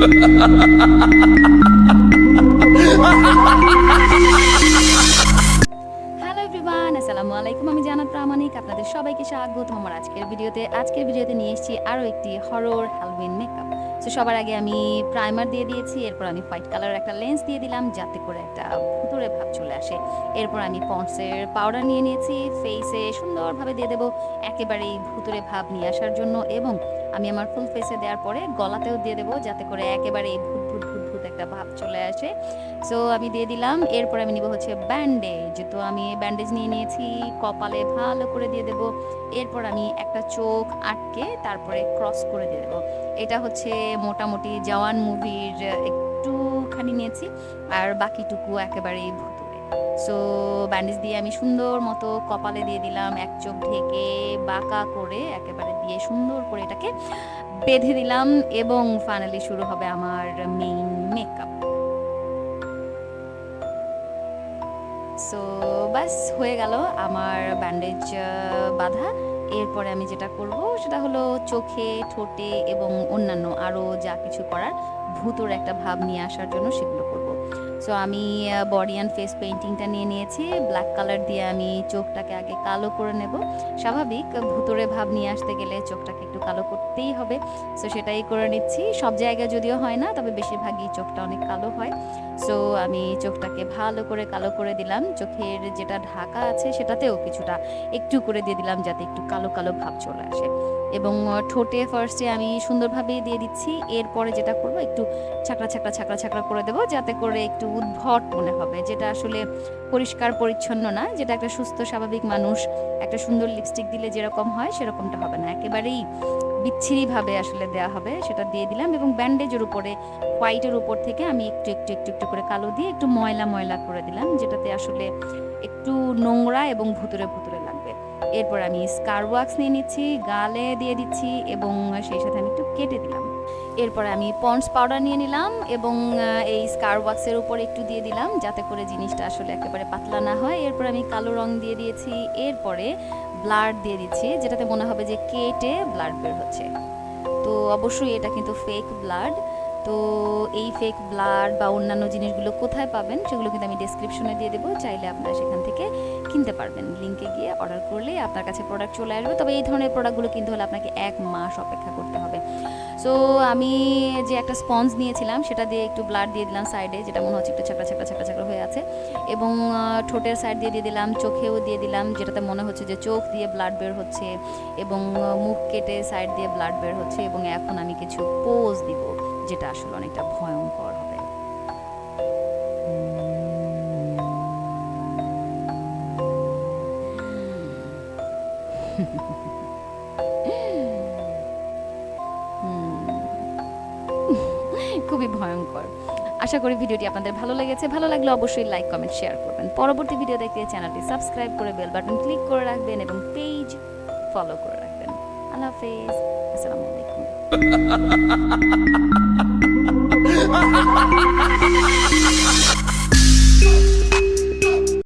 Hello everyone, আসসালামু আলাইকুম। আমি জান্নাত প্রামানিক, আপনাদের সবাইকে স্বাগত আমার আজকের ভিডিওতে নিয়ে এসেছি আরও একটি হরর হ্যালোউইন মেকআপ। সো সবার আগে আমি প্রাইমার দিয়ে দিয়েছি, এরপর আমি হোয়াইট কালারের একটা লেন্স দিয়ে দিলাম যাতে করে একটা ভুতুরে ভাব চলে আসে। এরপর আমি পন্ডসের পাউডার নিয়ে নিয়েছি, ফেসে সুন্দরভাবে দিয়ে দেবো একেবারেই ভুতুরে ভাব নিয়ে আসার জন্য, এবং আমি আমার ফুল ফেসে দেওয়ার পরে গলাতেও দিয়ে দেবো যাতে করে একেবারেই ভূত ভূত ভূত ভূত একটা ভাব চলে আসে। সো আমি দিয়ে দিলাম। এরপর আমি নিব হচ্ছে ব্যান্ডেজ। তো আমি ব্যান্ডেজ নিয়ে নিয়েছি, কপালে ভালো করে দিয়ে দেব। এরপর আমি একটা চোখ আটকে তারপরে ক্রস করে দিয়ে দেবো। এটা হচ্ছে মোটামুটি জওয়ান মুভির একটুখানি নিয়েছি, আর বাকিটুকু একেবারেই ভুতুরে। সো ব্যান্ডেজ দিয়ে আমি সুন্দর মতো কপালে দিয়ে দিলাম, এক চোখ ঢেকে বাঁকা করে একেবারে দিয়ে সুন্দর করে এটাকে বেঁধে দিলাম, এবং ফাইনালি শুরু হবে আমার মেইন মেকআপ। সো বাস হয়ে গেল আমার ব্যান্ডেজ বাঁধা। এরপরে আমি যেটা করব সেটা হলো চোখে, ঠোঁটে এবং অন্যান্য আরও যা কিছু করার ভূতর একটা ভাব নিয়ে আসার জন্য সেগুলো করব। সো আমি বডি অ্যান্ড ফেস পেইন্টিংটা নিয়ে নিয়েছি। ব্ল্যাক কালার দিয়ে আমি চোখটাকে আগে কালো করে নেব। স্বাভাবিক, ভূতরে ভাব নিয়ে আসতে গেলে চোখটাকে একটু কালো করতেই হবে। সো সেটাই করে নিচ্ছি। সব জায়গায় যদিও হয় না, তবে বেশিরভাগই চোখটা অনেক কালো হয়। সো আমি চোখটাকে ভালো করে কালো করে দিলাম। চোখের যেটা ঢাকা আছে সেটাতেও কিছুটা একটু করে দিয়ে দিলাম যাতে একটু কালো কালো ভাব চলে আসে, এবং ঠোঁটে ফার্স্টে আমি সুন্দরভাবে দিয়ে দিচ্ছি। এরপরে যেটা করব একটু ছাকড়া ছাকড়া ছাকড়া ছাকড়া করে দেবো যাতে করে একটু উদ্ভট মনে হবে, যেটা আসলে পরিষ্কার পরিচ্ছন্ন না, যেটা একটা সুস্থ স্বাভাবিক মানুষ একটা সুন্দর লিপস্টিক দিলে যেরকম হয় সেরকমটা হবে না, একেবারেই বিচ্ছিরিভাবে আসলে দেওয়া হবে। সেটা দিয়ে দিলাম, এবং ব্যান্ডেজের উপরে হোয়াইটের উপর থেকে আমি একটু একটু একটু একটু করে কালো দিয়ে একটু ময়লা ময়লা করে দিলাম, যেটাতে আসলে একটু নোংরা এবং ভুতুরে ভুতুরে লাগবে। এরপর আমি স্কার ওয়াক্স নিয়ে নিচ্ছি, গালে দিয়ে দিচ্ছি, এবং সেই সাথে আমি একটু কেটে দিলাম। এরপরে আমি পন্ডস পাউডার নিয়ে নিলাম, এবং এই স্কার ওয়াক্সের উপর একটু দিয়ে দিলাম যাতে করে জিনিসটা আসলে একেবারে পাতলা না হয়। এরপর আমি কালো রং দিয়ে দিয়েছি। এরপরে ব্লাড দিয়ে দিচ্ছি, যেটাতে মনে হবে যে কেটে ব্লাড বের হচ্ছে। তো অবশ্যই এটা কিন্তু ফেক ব্লাড। তো এই ফেক ব্লাড বা অন্যান্য জিনিসগুলো কোথায় পাবেন সেগুলো কিন্তু আমি ডেসক্রিপশনে দিয়ে দেবো, চাইলে আপনারা সেখান থেকে কিনতে পারবেন। লিঙ্কে গিয়ে অর্ডার করলে আপনার কাছে প্রোডাক্ট চলে আসবে। তবে এই ধরনের প্রোডাক্টগুলো কিনতে হলে আপনাকে 1 মাস অপেক্ষা করতে হবে। সো আমি যে একটা স্পঞ্জ নিয়েছিলাম সেটা দিয়ে একটু ব্লাড দিয়ে দিলাম সাইডে, যেটা মনে হচ্ছে একটু ছাকড়া ছাকড়া ছাকড়া ছাকড়া হয়ে আছে, এবং ঠোঁটের সাইড দিয়ে দিলাম, চোখেও দিয়ে দিলাম, যেটাতে মনে হচ্ছে যে চোখ দিয়ে ব্লাড বের হচ্ছে, এবং মুখ কেটে সাইড দিয়ে ব্লাড বের হচ্ছে। এবং এখন আমি কিছু পোজ দিব যেটা আসলে অনেকটা ভয়ঙ্কর হবে। খুবই ভয়ঙ্কর। আশা করি ভিডিওটি আপনাদের ভালো লেগেছে। ভালো লাগলে অবশ্যই লাইক, কমেন্ট, শেয়ার করবেন। পরবর্তী ভিডিও দেখতে চ্যানেলটি সাবস্ক্রাইব করে বেল বাটন ক্লিক করে রাখবেন, এবং পেজ ফলো করে রাখবেন। আল্লাহ হাফেজ, আসসালামু আলাইকুম।